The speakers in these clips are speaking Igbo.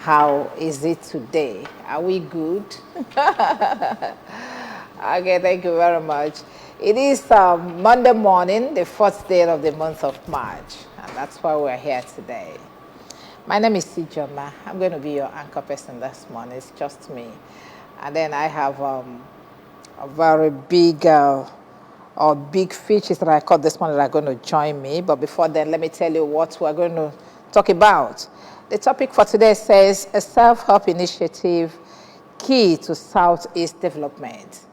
how is it today? Are we good? Okay, thank you very much. It is Monday morning, the fourth day of the month of March, and that's why we're here today. My name is Sijoma. I'm going to be your anchor person this morning. It's just me. And then I have a very big features that I caught this morning that are going to join me. But before then, let me tell you what we're going to talk about. The topic for today says a self-help initiative key to Southeast development.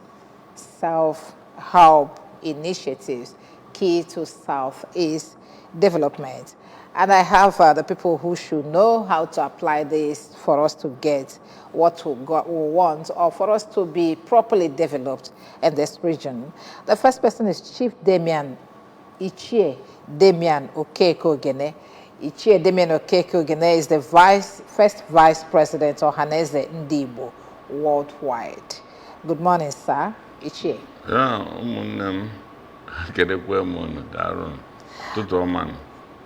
Self-help initiatives key to Southeast development. And I have the people who should know how to apply this for us to get what we want or for us to be properly developed in this region. The first person is Chief Damian Ichie Damian Okeke-Ogene. Ichie Damian Okeke-Ogene is the first Vice President of Ohaneze Ndibo worldwide. Good morning, sir. Ichie. Yeah,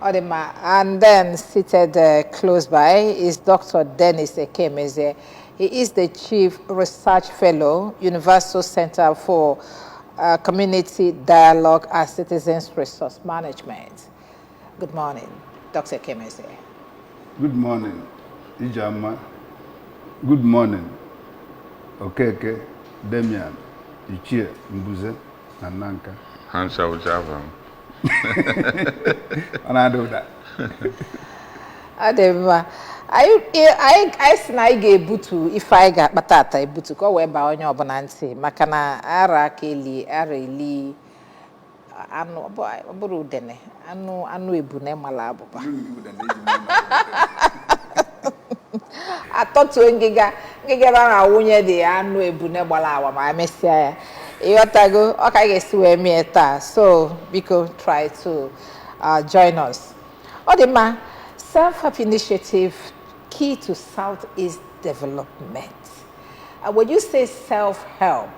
And then seated close by is Dr. Dennis Ekemeze. He is the Chief Research Fellow, Universal Center for Community Dialogue and Citizens Resource Management. Good morning, Dr. Ekemeze. Good morning, Ijama. Good morning, Okeke, Damian, Ichie, Mbuze, and Nanka. Hansa Ujava. And I do that. Adema, I snage butu if I got batata butu ko we ba onye obuna nti maka na ara eli anu buru dene anu ebune mala abuba atotu ngiga ba awunye de anu ebune gbala awa ma mesia ya iyotago o ka gesi we mi eta so biko try to join us. Odima, self-help initiative key to Southeast development. When you say self-help,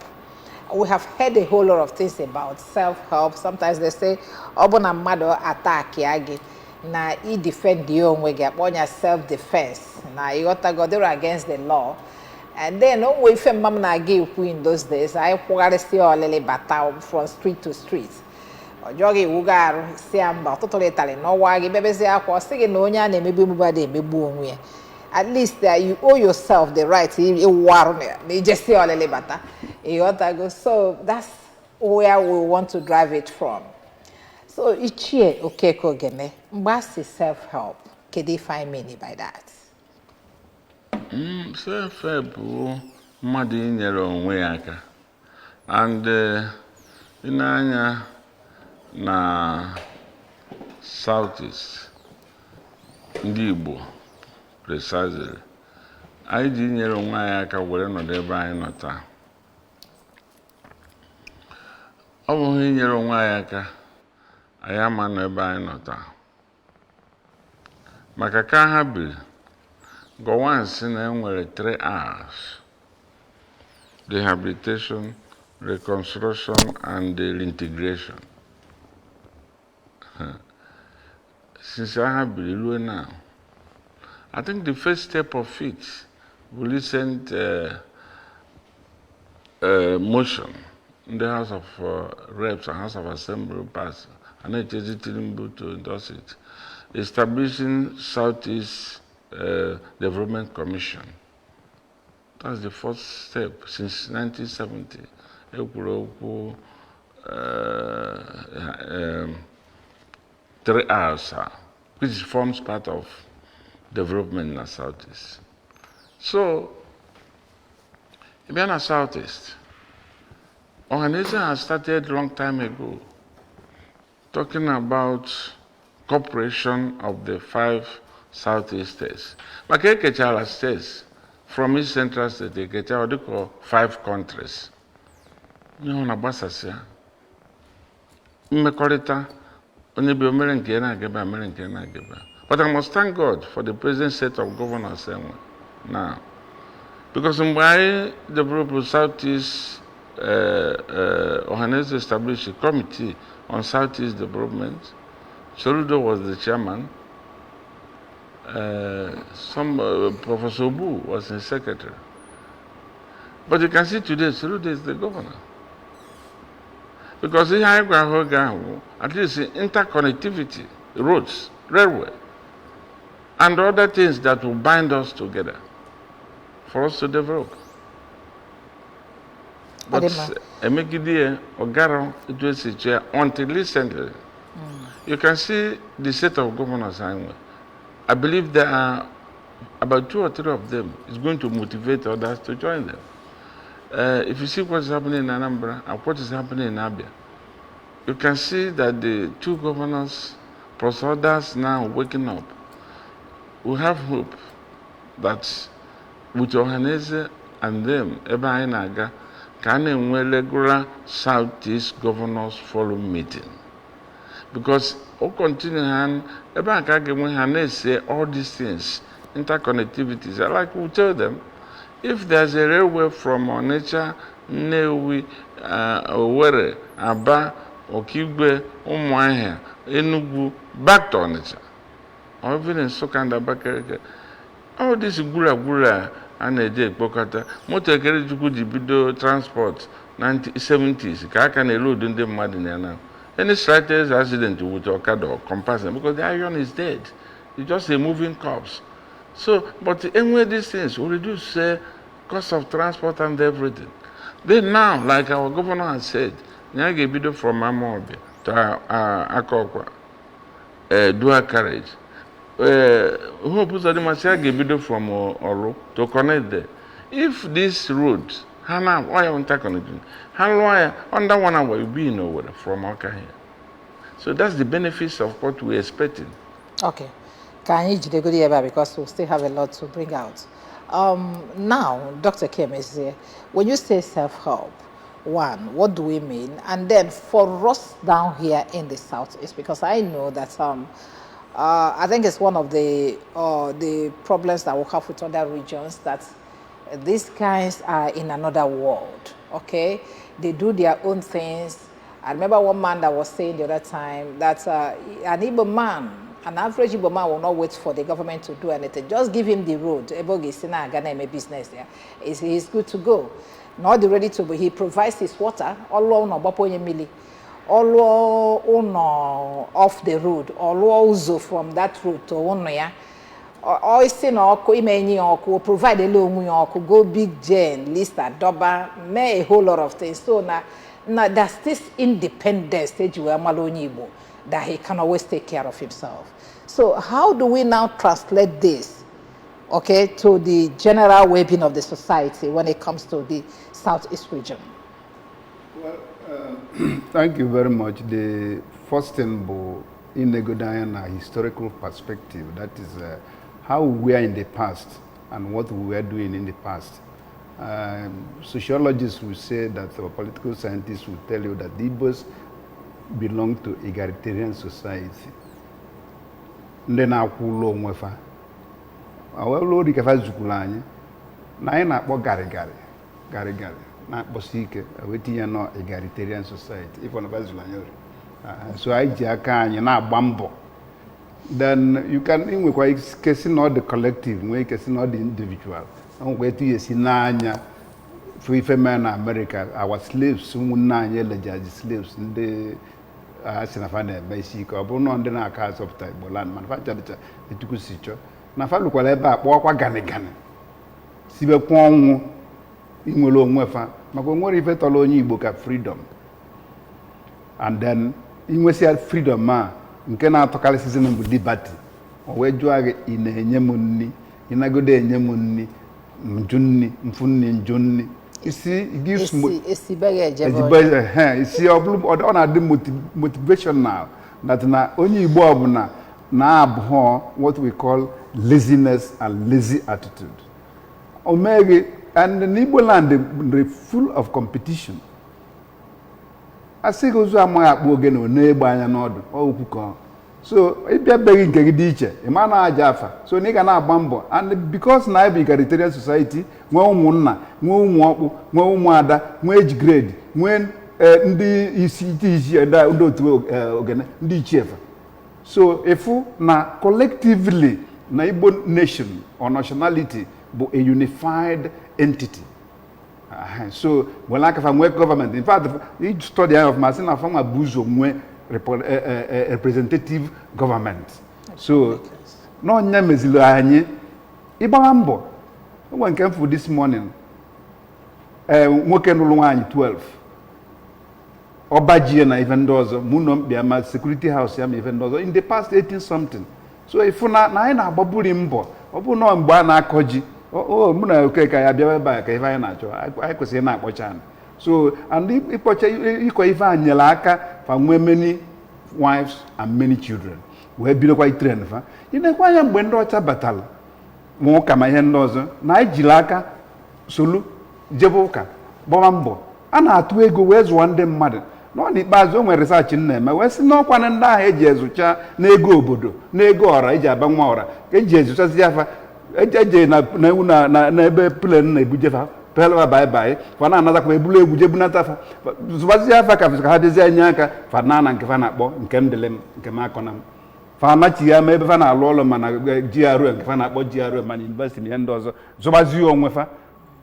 we have heard a whole lot of things about self-help. Sometimes they say, "Obona mado attack yagi." Na I defend the own way, on your self-defense. Na you got to go there against the law. And then, no way for mama na give in those days. I probably still a little battle from street to street. Jogi ugaru siamba totally tali no wagi bebe say akwa sige no nya na emebu mubade emebu onwe. At least you owe yourself the right to waru na just say olele bata. So that's where we want to drive it from. So Ichie Okeke-Ogene, mbasi self-help. Can they find meaning by that? Self-help mmadụ inyere onwe aka. And inanya na Southeast ndị Igbo precisely anyị ji nyere onwe anyị aka were nọdụ ebe anyị nọ taa. Ọ bụghị inyere onwe anyị aka anyị ama nọ ebe anyị nọ taa. Maka ka ha biri gọwa nsị na enwere 3 R's: rehabilitation, reconstruction, and reintegration. Since I have been now, I think the first step of it will recent motion in the House of Reps and House of Assembly passed, and it is to endorse it, establishing Southeast Development Commission. That's the first step since 1970. 3 R's, which forms part of development in the Southeast. So, in the Southeast, organization has started a long time ago, talking about cooperation of the 5 Southeast states. But Kekechala states, from East Central State, Kekechala, they call 5 countries. You know, Nabasasia, Mekorita, but I must thank God for the present set of governors now. Because in why the group of Southeast Ohaneze established a committee on Southeast development. Soludo was the chairman. Professor Obu was his secretary. But you can see today, Soludo is the governor. Because in at least interconnectivity, roads, railway, and other things that will bind us together for us to develop. But Emekidie Ogaro, it was a chair until recently. You can see the set of governors. I believe there are about 2 or 3 of them is going to motivate others to join them. If you see what's happening in Anambra and what is happening in Abia, you can see that the 2 governors plus others now waking up. We have hope that with Ohaneze and them, Eba Ainaga, can a regular Southeast Governors Forum meeting. Because we continue and Eba Ainaga say all these things, interconnectivities. I like we tell them, if there's a railway from Onitsha, Nnewi, Owerri, Aba, Okigwe, Umuahia, Enugu, back to Onitsha, or even in Sokanda Bakereke, all this gura and a day Bokata, motor carriage could be transport 1970s, Kakan load in the Madinana. Any slightest accident with Okada or comparison, because the iron is dead. It's just a moving corpse. So, but anyway, these things will reduce cost of transport and everything. Then now, like our governor has said, Nyage Bido from Amobi to Akokwa, dual carriage. Who puts the Masiage Bido from Oro to connect there? If this road, Hana, why are interconnecting? Hana, under 1 hour, you'll be nowhere from Oka here. So that's the benefits of what we're expecting. Okay. Can you go there because we still have a lot to bring out. Now, Dr. Kim is here. When you say self-help, one, what do we mean? And then for us down here in the Southeast, because I know that I think it's one of the problems that we have with other regions, that these guys are in another world, okay? They do their own things. I remember one man that was saying the other time that an Igbo man, an average Igbo man will not wait for the government to do anything. Just give him the road. Ghana business there. He's good to go. Not ready to be. He provides his water. All off the road. All from that road to Onoya. Or provide a loan, go big gen, list a double, may a whole lot of things. So now that's this independent stage where Malonibo, that he can always take care of himself. So how do we now translate this, okay, to the general well-being of the society when it comes to the Southeast region? Well, thank you very much. The first thing, in a historical perspective, that is how we are in the past and what we were doing in the past. Sociologists will say that, or political scientists will tell you that the Igbos belong to egalitarian society. Then I will mwefa. Awelo di kafa zukulanye. Na ina po gari. Na posike weti ya no egalitarian society. If one of us so I jaka na bambo. Then you can in we case not the collective, we case not the individual. And we to yesi nanya free men America, our slaves, nanya lejaji slaves in the sinafane basic or no under na cars of type land manufactured it took sicho. Na fa lukwa leba kwa gane. Sibe kwonwo inwelo nwefa mako nwere ife tolo onye Igbo ka freedom. And then inwesi freedom ma nke na-atọkarị season bụ liberty. O wee jụọ gị ị na-enye m nni, ị nagode enye m nni, nju nni, mfu nni, nju nni. Isi it gives isi ọ na-adị motivational that na onye Igbo ọbụla na-abụọ what we call laziness and lazy attitude. Omegi and the Igbo land they're full of competition. Asị gozu amaghị akpọ oge na n'egbe anya n'ọdụ ọkwụkọ. So ịbịa beghị nke gị dị iche ịma na aja afa. So na ị ga na-agba mbọ, and because na ebe egalitarian society nwee ụmụnna, nwee ụmụ ọkpụ, nwee ụmụada, nwee age grade, nwee ndị isi ndị otu ogene ndị ichiefa. So efu na collectively na Igbo nation or nationality bụ a unified entity. So when like if I'm work government, in fact, each study of Masina from a buzo representative government. So no nyamezilo anyi ịgbara mbọ. When came for this morning, nwoke nụrụ nwaanyị 12. Obajie na even dozo munom bịa ma security house ya ma even dozo in the past 18 something. So if na anyị na-agbaburi mbọ, ọ bụ na mgbe a na-akọji mụ na Okeke ya bịa ebe a ka ife anyị na-achọ anyị kwesịrị na-akpọcha. So and ịkpọcha ịkọ ife a nyere aka for many wives and many children wee bidokwa itrain fa ịnekwa anya mgbe ndị ọcha batara ma ụka ma ihe ndị ọzọ na anyị jiri aka solu jebe ụka gbaba mbọ a na-atụ ego wee zụọ ndị mmadụ n'ikpeazụ o nwere research na-eme wee sị n'ọkwa na ndị ahụ eji ezucha n'ego obodo n'ego ọra eji aba nwa ọra ka eji ezuchazi afa eje na ebe plen na-ebujefa pelwa bye fa na-anazakwa ebulu egwuje bunata fa zụbazi afa ka ha dịzie anya aka fa na nke fa na-akpọ nke ndele m nke m akọ na m fa anachighị ama ebe fa na-alụ ọrụ mana GRO nke fa na-akpọ GRO mana university na ihe ndị ọzọ zụbazi onwe fa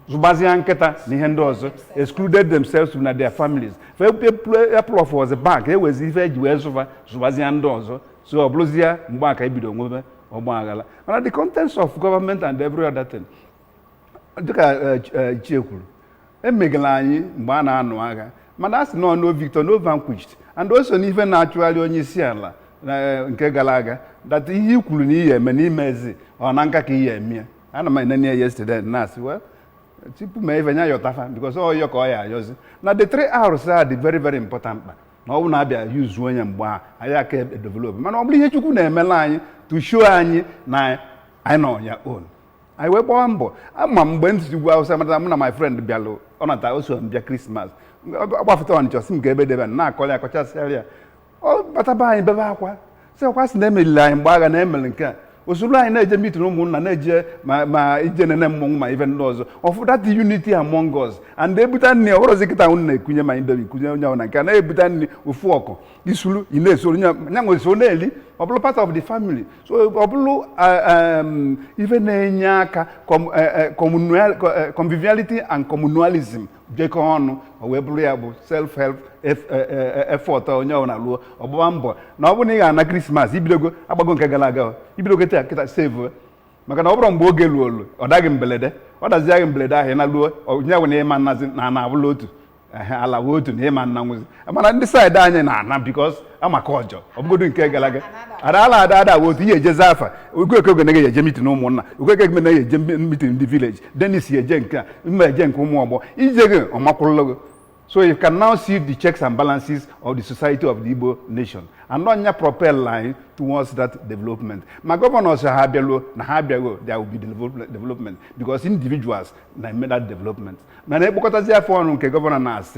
zụbazie nkịta na ihe ndị ọzọ excluded themselves na their families fa apple of was a bank ewezi ife eji wee zụbazie ndị ọzọ so ọ bụrụzie mgbe aka ebido nwebe ọgba aghara mana the contents of government and every other thing dịka Ichie kwuru emegala anyị mgbe a na-anụ agha mana a sị no victor no vanquished and also n'ife na-achụgharị onye isi ala nke gara aga that ihe i kwuru na ihe eme n'ime ezi ọ na nka ka ihe eme ana m enene yesterday na asị well tupu ma ife nya yotafa because all your ya ayozi na the 3 hours are the very very important na ọ bụ na abịa use onye mgbe anyị aka develop mana ọ bụrụ ihe Chukwu na-emela anyị to show anyị na anyị nọ ya own anyị wee gbawa mbọ ama mgbe ntị ugwu Hausa mata mụ na my friend bịalụ ọ nata oso mbịa Christmas agbafeta ọnịcha si m ka ebe debe na-akọrọ ya kọchasịara ya ọ bataba anyị bebe akwa sị ọkwa sị na emelili anyị mgbe agha na emere nke a osuru anyị na-eje mitin ụmụnna na-eje ma ije nene mmọnwụ ma ife ndị ọzọ of that unity among us and ebuta nri ọhụrụzi kịta nwụ na-ekunye ma indomi kunye onye ahụ na nke a na-ebuta nri ofu ọkụ isuru ị na-esoro nya nwe so na-eli ọ bụrụ part of the family so ọ bụrụ ife na-enye aka conviviality and communalism jekọ ọnụ o wee bụrụ ya bụ self-help effort onye ọ na-alụọ ọgbụgba mbọ na ọ bụrụ na ị ga-ana Krismas ibidogo agbago nke gara aga ibidogo kịta save maka na ọ bụrụ mgbe oge luolu ọ daghị mbelede ọ daziaghị mbelede ahụ na luo onye nwe na ịma nnazi na abụla otu ala wee otu na ịma nna nwụzi mana ndị saịdị anyị na-ana bikos amaka ọjọọ ọ bụgodo nke gara aga ada otu ihe ejezi afa Okeke na eje mitin ụmụnna Okeke na eje mitin ndị village Dennis eje nke a mma eje nke ụmụ ọgbọ ije gị ọmakwụrụlụ. So you can now see the checks and balances of the society of the Igbo nation and not propel line towards that development. My governors are there will be development because individuals made that development. Now, the governor has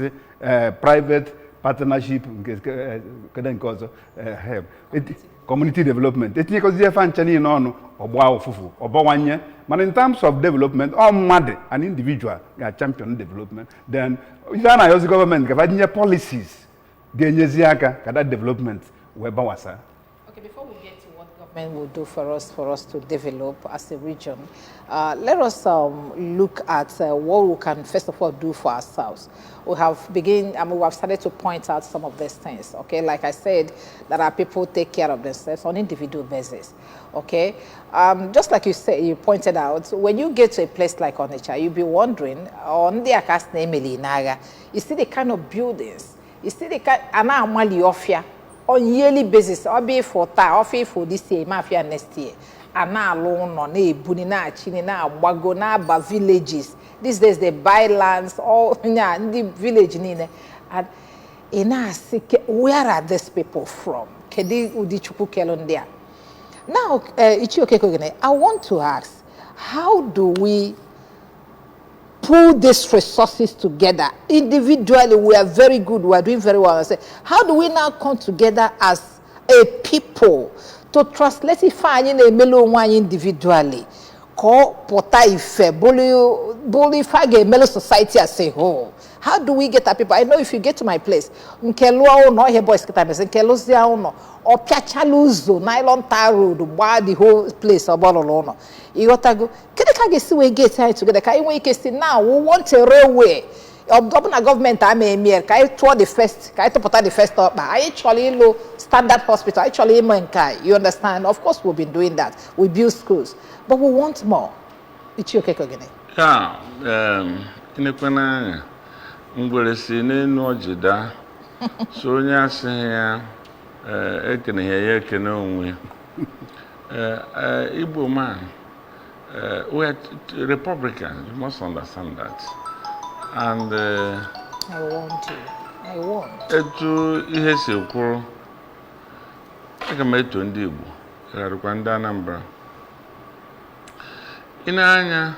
private partnership, community development. But in terms of development, all mad an individual champion development, then the government have policies that development. Okay, before we get to what government will do for us to develop as a region, let us look at what we can first of all do for ourselves. We have started to point out some of these things. Okay, like I said, that our people take care of themselves on individual basis. Okay, just like you pointed out, when you get to a place like Onitsha, you'll be wondering on the Akas name Elinaga, you see the kind of buildings, you see the kind of on yearly basis, or be for for this year, mafia next year. And now alone on a bunina, chinina, wagona, but villages. These days they buy lands all in the village and where are these people from? Now, I want to ask, how do we pull these resources together? Individually, we are very good, we are doing very well. How do we now come together as a people to translate it individually? bully Melo society as a whole. How do we get our people? I know if you get to my place, Nkelua no here boys kita bese Nkeluzia no or Piachaluzo nylon tar road why the whole place about no. You got to go. Can they get see we get here together? Can we get now? We want a railway. Government I may toward the first, to put the first up. I actually low standard hospital. Actually, you understand? Of course, we've been doing that. We build schools, but we want more. It's okay, Kogene. Yeah, in a corner, Ngolesine no Jida, Sonia Sanya, Ekene, Ekene, Igbo man, we are Republicans, you must understand that. And I want. Etu ihe si kwuru aga m eto ndị Igbo garukwa ndị Anambra anya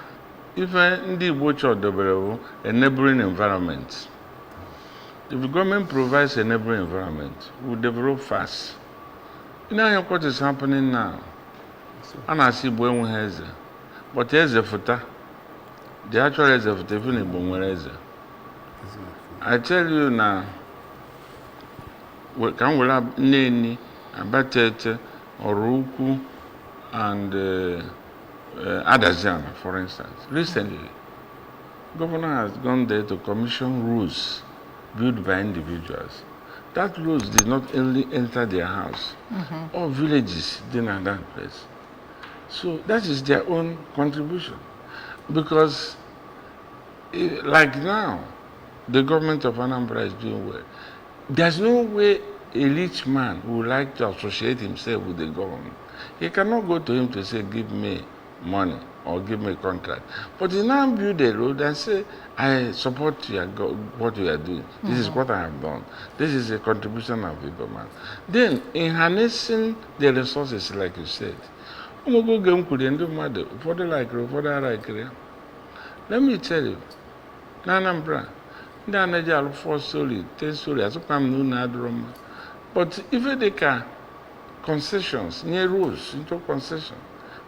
ife ndị Igbo chọdobere a neighboring environment. If the government provides a neighboring environment, we develop fast. Anya what is happening now? A na-asị Igbo enweghị eze, but eze fụta. The actual eze fụta ife na Igbo nwere eze. I tell you now, can we have Neni, Abatete, Oruku, and Adazana, for instance. Recently, governor has gone there to commission rules built by individuals. That rules did not only enter their house, all villages didn't have that place. So that is their own contribution. Because, like now, the government of Anambra is doing well. There's no way a rich man would like to associate himself with the government. He cannot go to him to say, give me money or give me a contract. But he now build a road and say, I support what you are doing. This is what I have done. This is a contribution of Igbo man. Then, in harnessing the resources, like you said, let me tell you, Anambra, ndị anaghị alụ 4 story, 10 story, asụkwa m na unu adịrọ mma. But if they can concessions, near roads into concession,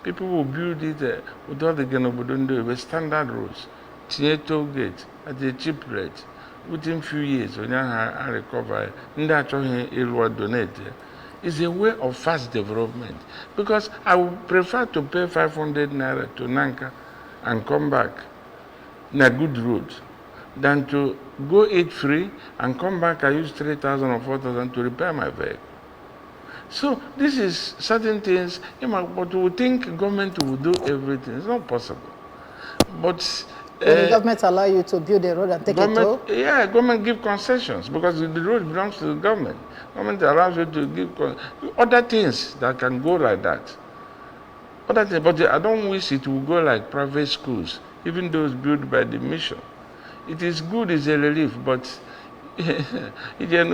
people will build it without the obodo with standard roads, tinye toll gate at a cheap rate. Within few years, when I recover, ndị achọghị ịlụ donate. It's a way of fast development. Because I would prefer to pay 500 naira to Nanka and come back in a good road than to go eat free and come back, I use 3,000 or 4,000 to repair my vehicle. So this is certain things, but we think government will do everything. It's not possible. But will the government allow you to build a road and take it toll? Yeah, government give concessions because the road belongs to the government. Government allows you to give other things that can go like that. Other things, but I don't wish it will go like private schools, even those built by the mission. It is good, it's a relief, but you can't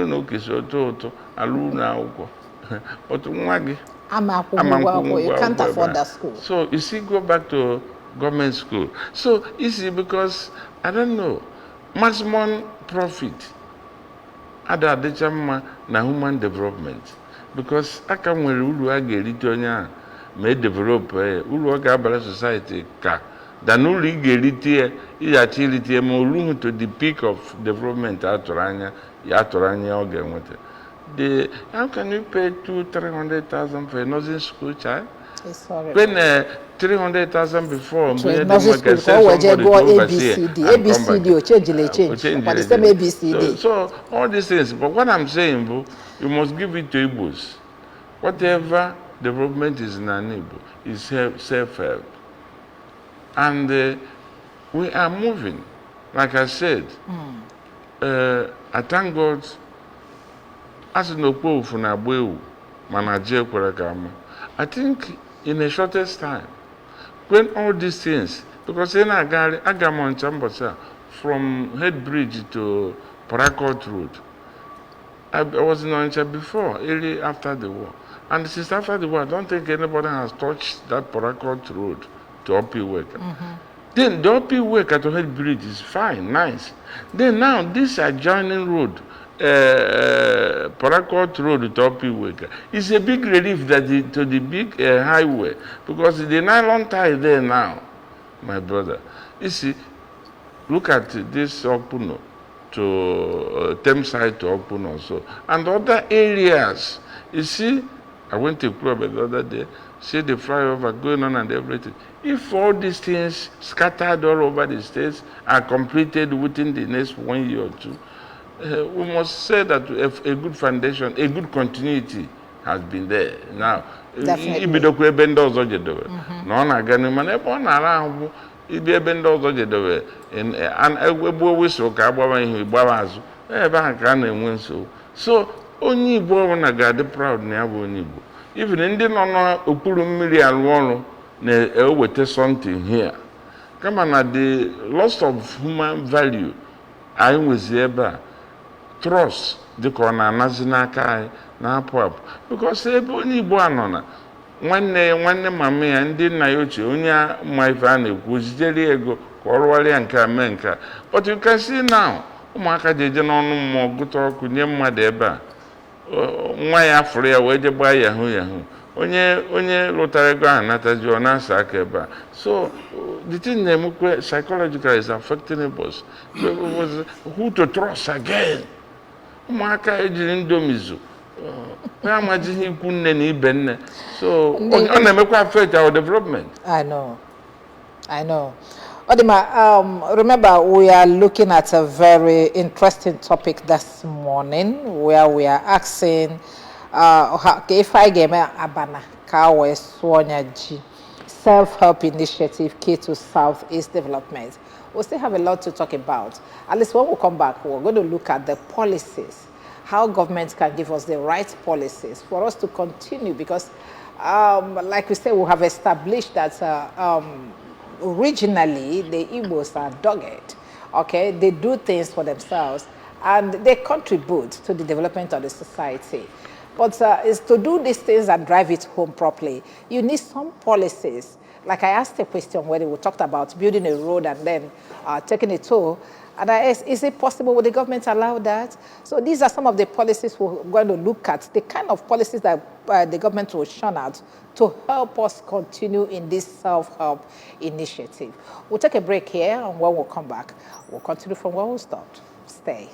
afford that school. So you see, go back to government school. So easy because I don't know, maximum profit ada adịcha na human development because aka nwere uru a ga-erite onye a ma develop uru ọ ga-abara society ka than uru ị ga-erite ịyachi irite ma uru to the peak of development atụrụ anya ọ ga-enweta. How can you pay 200,000-300,000 for a nursing school child? It's horrible. When 300,000 before, nursing school, ABCD, but the same ABCD. So all these things, but what I'm saying, you must give it to Igbos. Whatever development is in an Igbo is self-help. And we are moving. Like I said, I thank God. I think in the shortest time, when all these things, because in Agamon Chambosa, from Head Bridge to Parakot Road, I was in Onitsha before, early after the war. And since after the war, I don't think anybody has touched that Parakot Road to Opiweka. Then the Opiweka to Head Bridge is fine, nice. Then now this adjoining road, Parakot Road to Opiweka, is a big relief that to the big highway because the nylon tie there now, my brother. You see, Look at this Okpuno to Thameside to Okpuno also, and other areas. You see, I went to a club the other day, see the flyover going on and everything. If all these things scattered all over the states are completed within the next 1 year or two, we must say that a good foundation, a good continuity has been there. Now, ibidokwa ebe ndị ọzọ jedowe na ọ na-aga n'ihu, mana ebe ọ na-ara ahụ bụ ibi ebe ndị ọzọ jedowe egbuo wisụl ka agbawa ihu igbawa azụ, ebe ahụ ka a na-enwe nsogbu. So onye Igbo ọbụla ga-adị proud na ya bụ onye Igbo. Even ndị nọ n'okpuru mmiri arụ ọrụ na-eweta something here, kama na the loss of human value anyị nwezi ebe a, trust dịka ọ na-anazi n'aka anyị na-apụ apụ, because ebe onye Igbo anọ na nwanne mama ya, ndị nna ya ochie, onye ma ife a na-ekwu zijere ego ka ọ rụwara ya nke a mee nke a. But you can see now, ụmụaka ji eje n'ọnụ mmụọ gụta ọkụ nye mmadụ ebe a, nwa ya fụrụ ya wee je gbaa yahoo yahoo, onye lụtara ego ahụ nataji ọ na-asa aka ebe a. So the thing na-emekwe psychological is affecting us. Who to trust again? Ụmụaka ejiri ndomizu onye amajighị ikwu nne na ibe nne, so ọ na-emekwa affect our development. I know. Odima, remember we are looking at a very interesting topic this morning where we are asking if I game abana ka we swonya ji self-help initiative key to Southeast development. We'll still have a lot to talk about. At least when we come back, we're going to look at the policies, how government can give us the right policies for us to continue, because like we say, we have established that originally the Igbos are dogged, okay? They do things for themselves and they contribute to the development of the society. But is to do these things and drive it home properly, you need some policies. Like I asked a question where we talked about building a road and then taking a toll. And I asked, is it possible, would the government allow that? So these are some of the policies we're going to look at, the kind of policies that the government will shun out to help us continue in this self-help initiative. We'll take a break here, and when we'll come back, we'll continue from where we stopped. Stay.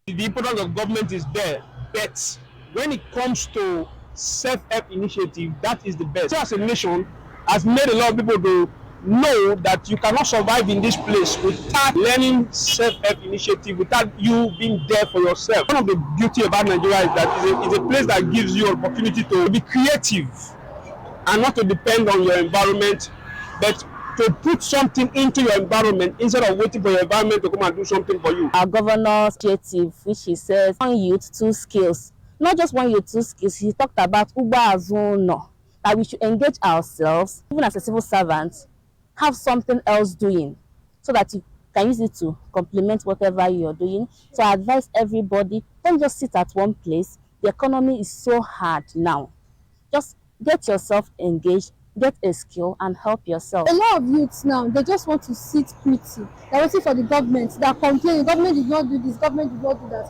The importance of government is there, but when it comes to self-help initiative, that is the best. So as a nation, has made a lot of people to know that you cannot survive in this place without learning self-help initiative, without you being there for yourself. One of the beauty about Nigeria is that it's a place that gives you opportunity to be creative and not to depend on your environment, but to put something into your environment instead of waiting for your environment to come and do something for you. Our governor's initiative, which he says, one youth, two skills. Not just one youth, two skills. He talked about Uba Azuno, that we should engage ourselves, even as a civil servant, have something else doing, so that you can use it to complement whatever you're doing. So I advise everybody, don't just sit at one place. The economy is so hard now. Just get yourself engaged, get a skill and help yourself. A lot of youths now, they just want to sit pretty. They're waiting for the government. They're complaining, government did not do this, government did not do that.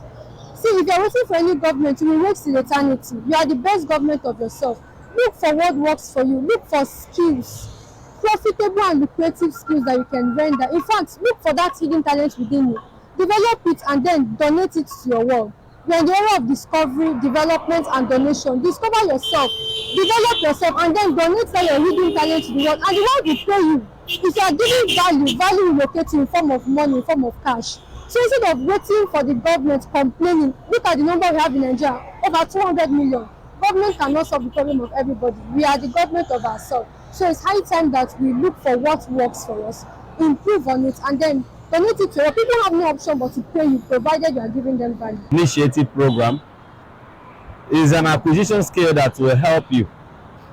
See, if you're waiting for any government, you will wait till eternity. You are the best government of yourself. Look for what works for you. Look for skills, profitable and lucrative skills that you can render. In fact, look for that hidden talent within you. Develop it and then donate it to your world. You're in the area of discovery, development, and donation. Discover yourself, develop yourself, and then donate that your hidden talent to the world. And the world will pay you. If you are giving value will locate you in form of money, in form of cash. So instead of waiting for the government complaining, look at the number we have in Nigeria, over 200 million. Government cannot solve the problem of everybody. We are the government of ourselves. So it's high time that we look for what works for us, improve on it, and then donate it to you. People have no option but to pay you, provided you are giving them value. Initiative program is an acquisition skill that will help you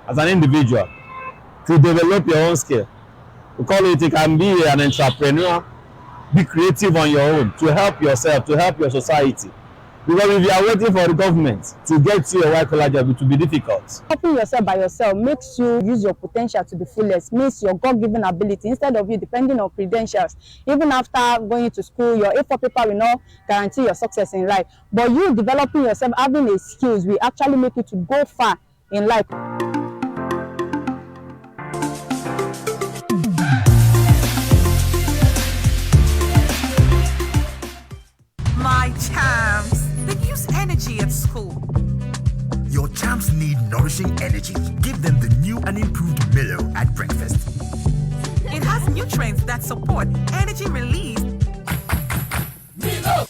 as an individual to develop your own skill. We call it can be an entrepreneur, be creative on your own to help yourself, to help your society. Because if you are waiting for the government to get you a white collar job, it will be difficult. Helping yourself by yourself makes you use your potential to the fullest, means your God-given ability, instead of you depending on credentials. Even after going to school, your A4 paper will not guarantee your success in life. But you developing yourself, having a skills, will actually make you to go far in life. My champs, they use energy at school. Your champs need nourishing energy. Give them the new and improved Milo at breakfast. It has nutrients that support energy release. Milo!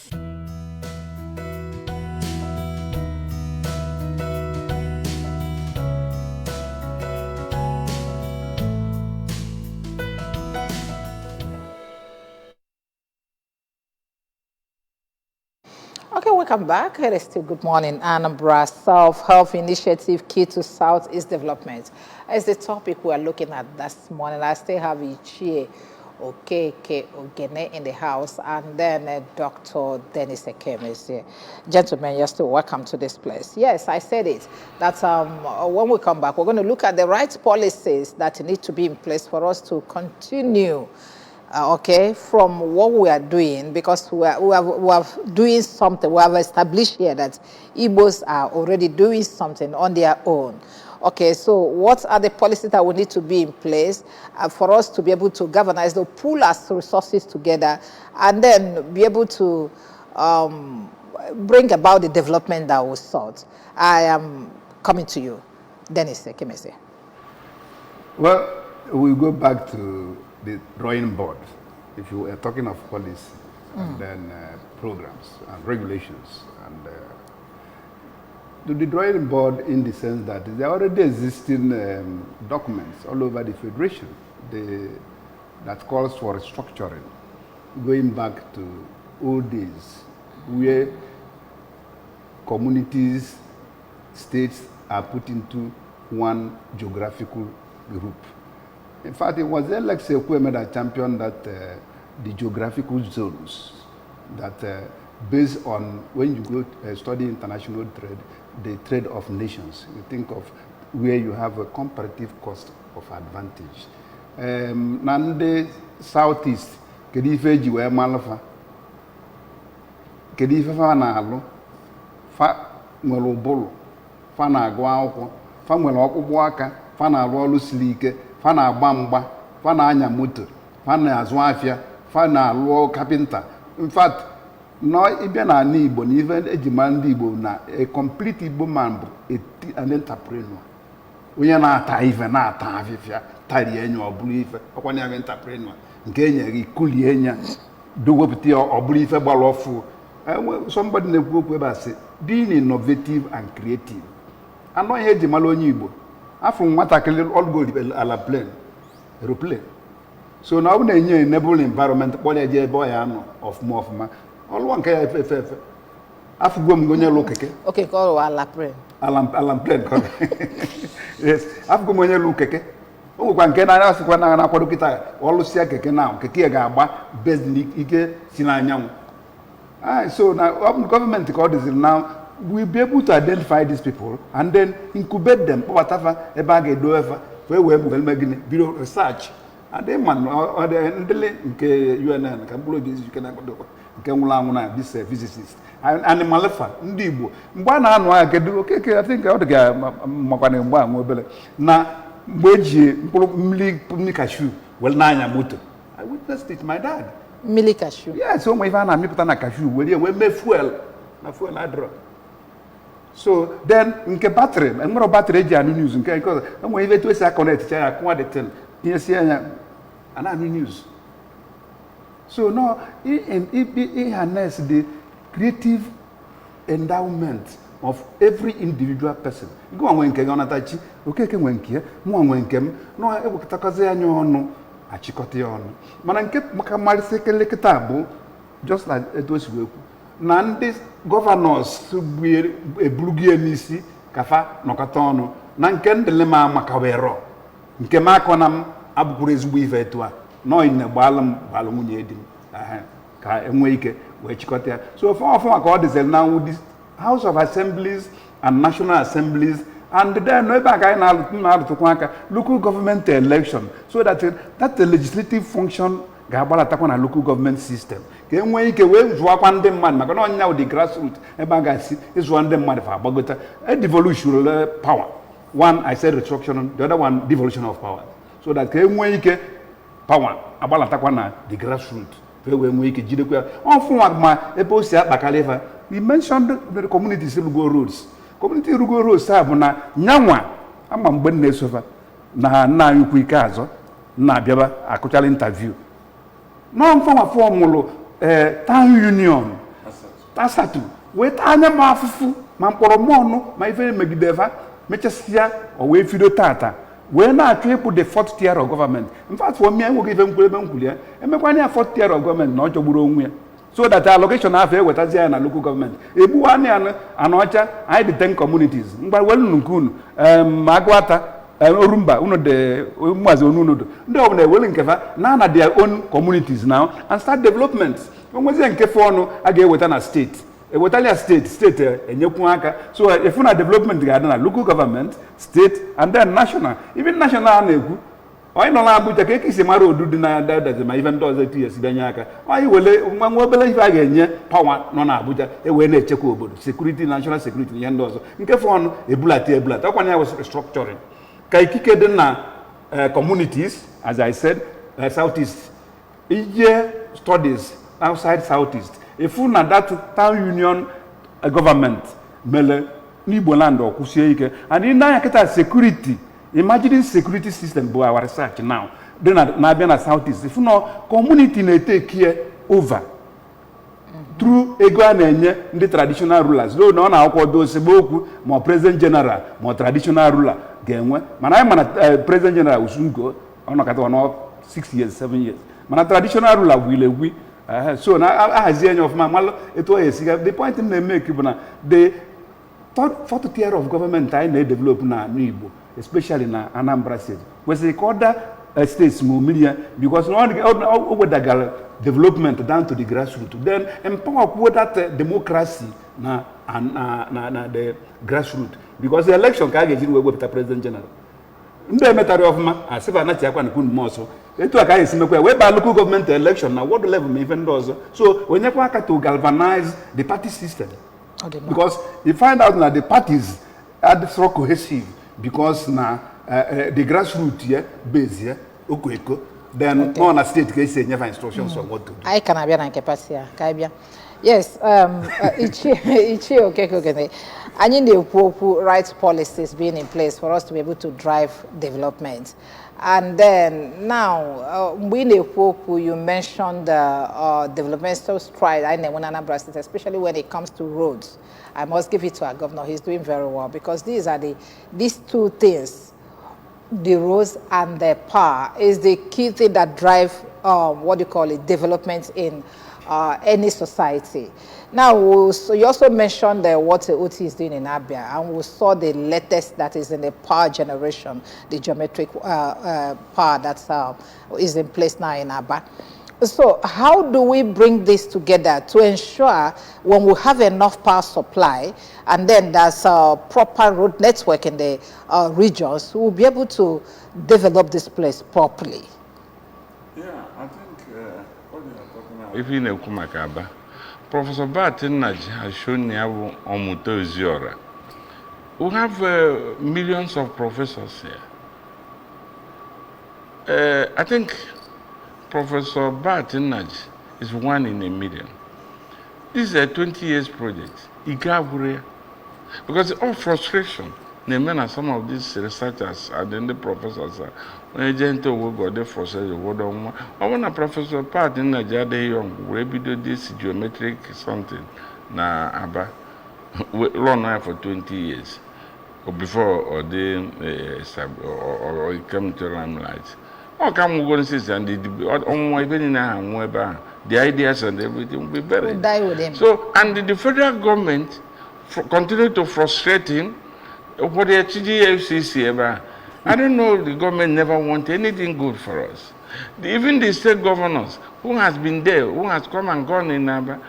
Okay, welcome back. It is still Good Morning Anambra Self-Help Initiative Key to Southeast Development. As the topic we are looking at this morning, I still have Ichie Ogene in the house, and then Dr. Dennis Ekem is here. Gentlemen, you're still welcome to this place. Yes, I said it, that when we come back, we're going to look at the right policies that need to be in place for us to continue from what we are doing, because we are doing something. We have established here that Igbos are already doing something on their own. Okay, so what are the policies that will need to be in place for us to be able to galvanize, to pull our resources together, and then be able to bring about the development that we sought? I am coming to you, Dennis Ekemese. Well, we go back to the drawing board. If you are talking of policy and then programs and regulations, and to the drawing board in the sense that there are already existing documents all over the federation that calls for restructuring, going back to old days where communities, states are put into one geographical group. In fact, it was Alex Ekweme that championed that the geographical zones, that based on when you go study international trade, the trade of nations, you think of where you have a comparative cost of advantage. Nande Southeast, kedife jiwe malafa, kedife fa na alu, fa nwere bolo, fa na agụ akwụkwọ, fa nwere ọkpụkpụ aka, fa na arụ ọrụ siri ike, fa na agba mgba, fa na anya moto, fa na azụ afịa, fa na alụ kapịnta. In fact, no ịbịa na ala Igbo na even ejima ndị Igbo na a complete Igbo man bụ an entrepreneur. Onye na-ata ife na-ata afịfịa, tari enyo ọ bụrụ ife, ọkwa na entrepreneur nke enyere ikulie enya dowepụta ọ bụrụ ife gbara ọfụ. Somebody na-ekwu okwu ebe a sị, being innovative and creative. Anọ ihe eji mara onye Igbo. Afọ nwatakịrị ọlụgo ala plane, aeroplane. So na ọ bụ na-enye enable environment kpọrọ eje ebe ọ ya anọ ọfụma. Ọlụwa nke ya efe. Afụgo m onye lụ keke. Okay, call ala plane. Alan plane. Yes, afụgo m onye lụ keke. O nwekwa nke na-asịkwa na-akwado kịta ọlụsịa keke na keke ya ga-agba based ike si n'anyanwụ. So now government now will be able to identify these people and then incubate them, whatever where we will bureau research. And then man or the UNN can this physicist and Malefa Ndibo. Okay, I think I ought to get Mokane now Weji cashew. Well, Nanya Muto. I witnessed it, my dad. Milli cashew. Yeah, so my van and me cashew. We make fuel. Na fuel I draw. So then, nke battery, and more battery and news. Because I'm going to say connect. I can't tell. Yes, yeah, and I'm news. So now, it harness the creative endowment of every individual person. Go on when Kegana Tachi, okay, when Kia, one when Kem, no, I will takaze no, achikote on. Mananke Makamarse Leketabo, just like it was. Nandis governors be a blugie misi, Kafa, Nokatono, Nanken de Lema Macavero, Nkemakonam Abgures Weavetua, no in a balam balumuniedim, Mwake, which got there. So far from God is now House of Assemblies and National Assemblies, and then local government election, so that the legislative function ga-agbalata na local government system. Ka enwe ike wee zụọkwa ndị mmadụ maka na ọnya the grassroots ebe a ga-esi ịzụọ ndị mmadụ fa agbagota devolution power. One, I said restructuring, the other one, devolution of power. So that ka enwe ike power agbalatakwa na the grassroots. We mentioned the community Rugo roads. Community Rugo roads have na nyanwa ama mgbe na-esofa na yukwu ike azọ na biaba akụchala interview. No mfama formulu town union tasatu weta anya ma afufu ma mkpọrọ mọnụ ma ife megideva mechesia o wee fido tata. We na put the fourth tier of government. In fact, for me, I will give them Kulia. And make one fourth tier of government, not your so that allocation have a with Asia and a local government. Ebuani and Ocha, I the 10 communities. But well, Nukun, Magwata, Urumba, uno de Umazunudo. No, they willing to none of their own communities now and start developments. When I get with an state. State, so if una development garden, local government, state, and then national, even national, why no Abuja keki semaro do na that my even does it yes Danyaka. Why you will believe again power non Abuja, a way na check over security, national security, and also. In case one a blood, that one I was structuring. Kaikike na communities, as I said, southeast. Year studies outside southeast. If you na that town union government, mele Niboland or Kusieke, and in Nayaketa security, imagine security system by our research now. Then na southeast. If you know community ne take care over through Eguanenye, the traditional rulers. Though no na those boku, more president general, more traditional ruler. Genwe, man president general usungo, on 6 years, 7 years. Man traditional ruler will so now I see of my malo it was the point in they make the fourth tier of government I develop na Nibo, especially na Anambra state. Was they called states media because no over the development down to the grassroots. Then empower that democracy na the grassroots because the election can get with the president general. Nde matter of ma as if na tiakwa na kun moso etu aka esi mekwa we ba local government election na what level me even does so when you to galvanize the party system because you find out that the parties are so cohesive because na the grassroots here base here okweko then on a state case never instructions on what to do. I can abia na capacity ka yes ichi okay. I need the right policies being in place for us to be able to drive development. And then now, you mentioned the developmental stride in Anambra State, especially when it comes to roads. I must give it to our governor. He's doing very well because these two things, the roads and the power, is the key thing that drive development in any society. Now, so you also mentioned what OT is doing in Abia, and we saw the latest that is in the power generation, the geometric power that is in place now in Abba. So how do we bring this together to ensure when we have enough power supply and then there's a proper road network in the regions, we'll be able to develop this place properly? Yeah, I think what you are talking about. If you know Kumakaba, Professor Barton has shown you on Ziora. We have millions of professors here. I think Professor Barton is 1 in a million. This is a 20 years project. Because of frustration, some of these researchers and then the professors are gentle go there for say what I want a Professor Barton young we do this geometric something na aba run for 20 years or before or then or come to limelight. How come we go and say and the ideas and everything will be buried. We'll die with them. So and the federal government continue to frustrate him. What the HDFCC I don't know, the government never want anything good for us. Even the state governors who has been there, who has come and gone in Anambra,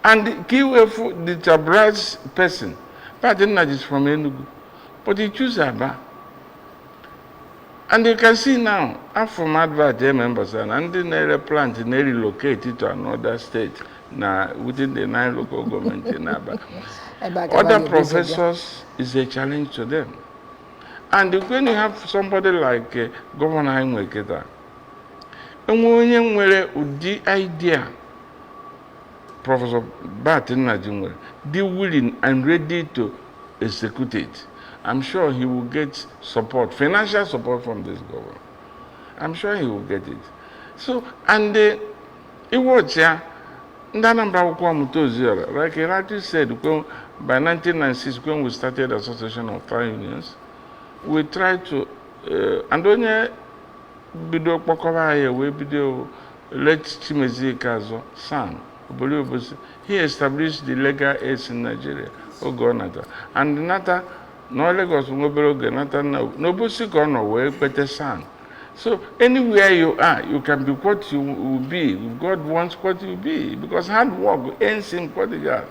And Kiwefu, the Tabras person, but then is from Enugu. But he choose Aba. And you can see now, I'm from Advert members, and then they plant and they relocate it to another state now within the 9 local government in Aba. Other professors is a challenge to them. And when you have somebody like Governor Haimweketa, and when you have the idea, Professor Barton Najimwe, be willing and ready to execute it, I'm sure he will get support, financial support from this government. I'm sure he will get it. So, and it was, yeah, Anambra like he rightly said, by 1996, when we started the Association of Town Unions, we tried to, and only Bido Pokova, we video let Chimezi Kazo, son, he established the legal aids in Nigeria, Ogonata. And Nata, no Lagos, Nata, no Busikono, way better son. So anywhere you are, you can be what you will be. God wants what you be, because hard work ends in what you are.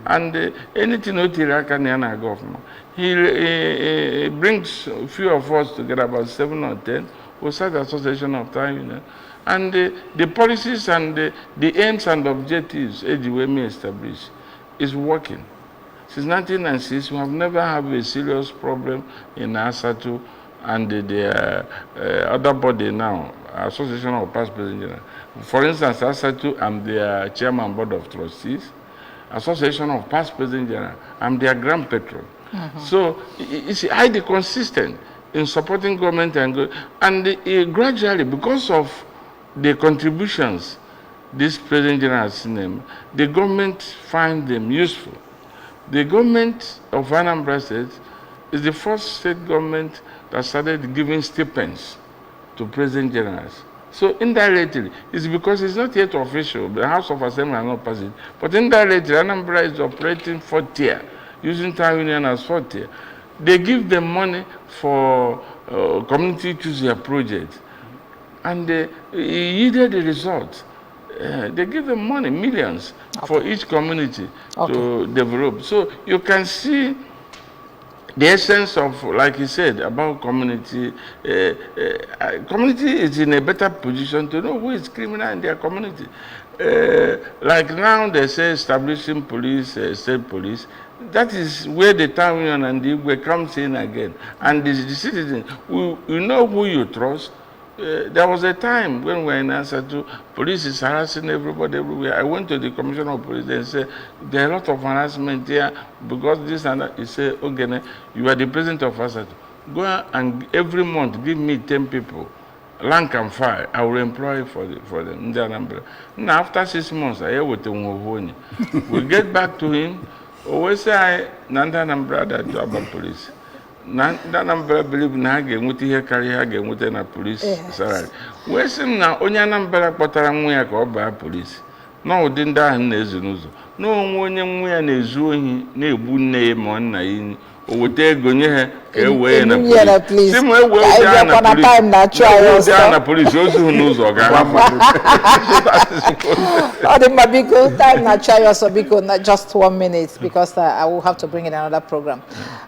And anything Otiraka government, he brings a few of us together, about 7 or 10, we start the Association of Town Union. And the policies and the aims and objectives AGWME established is working. Since 1996, we have never had a serious problem in Asatu and the other body now, Association of Past Presidents. For instance, Asatu, I'm their chairman board of trustees. Association of Past Presidents, I'm their grand patron. So it's highly consistent in supporting government and gradually, because of the contributions this President General has named, the government find them useful. The government of Anambra State is the first state government that started giving stipends to President Generals. So indirectly, it's because it's not yet official, the House of Assembly has not passed it, but indirectly, Anambra is operating 4th tier, using Town Union as 4th tier. They give them money for community choose their project, and they yielded the result. They give them money, millions, for each community to develop. So you can see the essence of, like you said, about community. Community is in a better position to know who is criminal in their community. Like now they say establishing police, state police. That is where the town union and the Igwe comes in again. And the citizens, you know who you trust. There was a time when we were in answer to police is harassing everybody everywhere. I went to the commissioner of police and said, there are a lot of harassment here because this and that. He said, okay, you are the president of Asatu. Go and every month give me 10 people, rank and file. I will employ for them. Now after 6 months, I hear with them. We get back to him. Always say, Nanda Anambra that job of police. Anambra believe na ga enwete ihe karịa ha ga enwete na police salary. Wee sị m na onye Anambra kpọtara nwa ya ka ọ baa police. Na ụdị ndị ahụ na-ezu n'ụzọ. Na onwe onye nwa ya na-ezu ohi na-egbu nne ya ma nna ya o weta ego nye ha ka e wee na police. Si m e wee ụdị na police ozu n'ụzọ ga-ahapụ. Oh, the Mabiko, time na try also because not just 1 minute because I will have to bring in another program.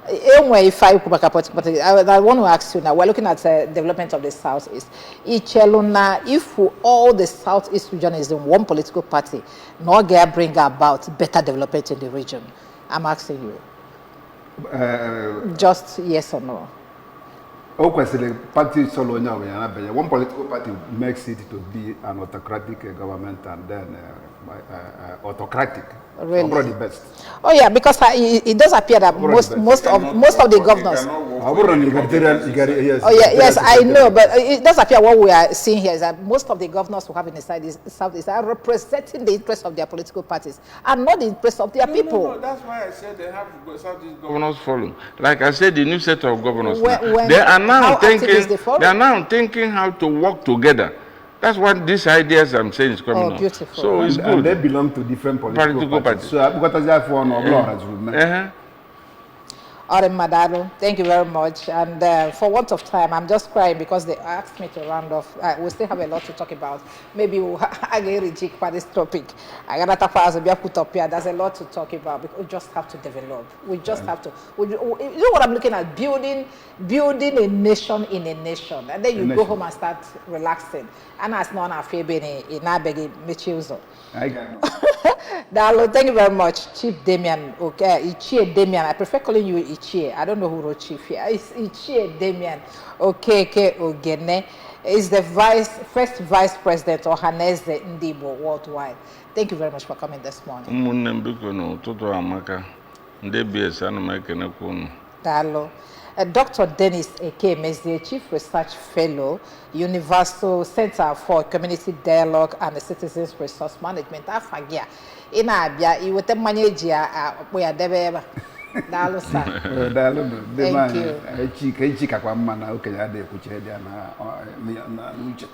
Anyway, if I want to ask you now, we're looking at development of the Southeast. If all the Southeast region is in one political party, no get bring about better development in the region. I'm asking you. Just yes or no? The party solo now, one political party makes it to be an autocratic government and then autocratic. Really? Probably the best. Oh yeah, because it does appear that most of the governors. Oh yeah, yes, I know, but it does appear what we are seeing here is that most of the governors who have in the Southeast are representing the interests of their political parties and not the interests of their people. No, that's why I said they have Southeast governors following. Like I said, the new set of governors. They are now thinking how to work together. That's what these ideas I'm saying is coming up. Beautiful. So it's good. And they belong to different political parties. So I've got to say for Ore Madado, thank you very much. And for want of time, I'm just crying because they asked me to round off. We still have a lot to talk about. Maybe we'll again reject for this topic. I gotta talk about put up here. There's a lot to talk about because we just have to develop. We just have to. You know what I'm looking at? Building a nation in a nation, and then you go home and start relaxing. And as non afebe in abegi mechuzo. I got it. Dalo, thank you very much, Chief Damian. Okay, Ichie Damian. I prefer calling you Ichie. I don't know who wrote Chief here. It's Ichie Damian. Okay, Ogene is the first vice president of Haneze Ndibo worldwide. Thank you very much for coming this morning. Dalo. Dr. Dennis Eke is the Chief Research Fellow, Universal Center for Community Dialogue and Citizens Resource Management. Afagia. Ina abia iwete manyeji akpo ya debe. Dalo sir. Dalo. Thank you. Echi kakwa mma na okenye ade kuchire dia na uche.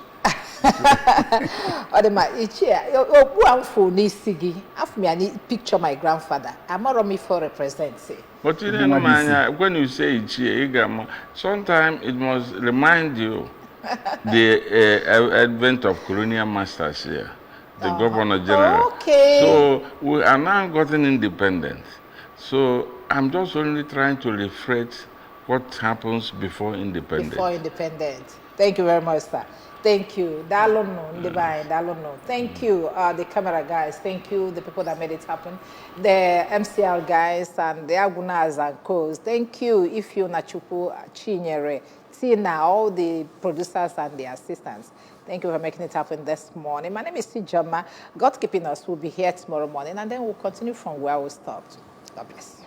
Odema ichi obu amfo n'isi gi. Afu me ani picture my grandfather. Amaro me for represent say. But you know, when you say Ichie, sometimes it must remind you the advent of colonial masters here, the Governor General. Okay. So we are now gotten independent. So I'm just only trying to reflect what happens before independence. Before independence. Thank you very much, sir. Thank you. Dalono, Divine, Dalono. Thank you, the camera guys. Thank you, the people that made it happen. The MCL guys and the Agunas and co. Thank you, Ifyu Nachupu, Chinyere, Tina, all the producers and the assistants. Thank you for making it happen this morning. My name is Sijama. God keeping us. We'll be here tomorrow morning, and then we'll continue from where we stopped. God bless you.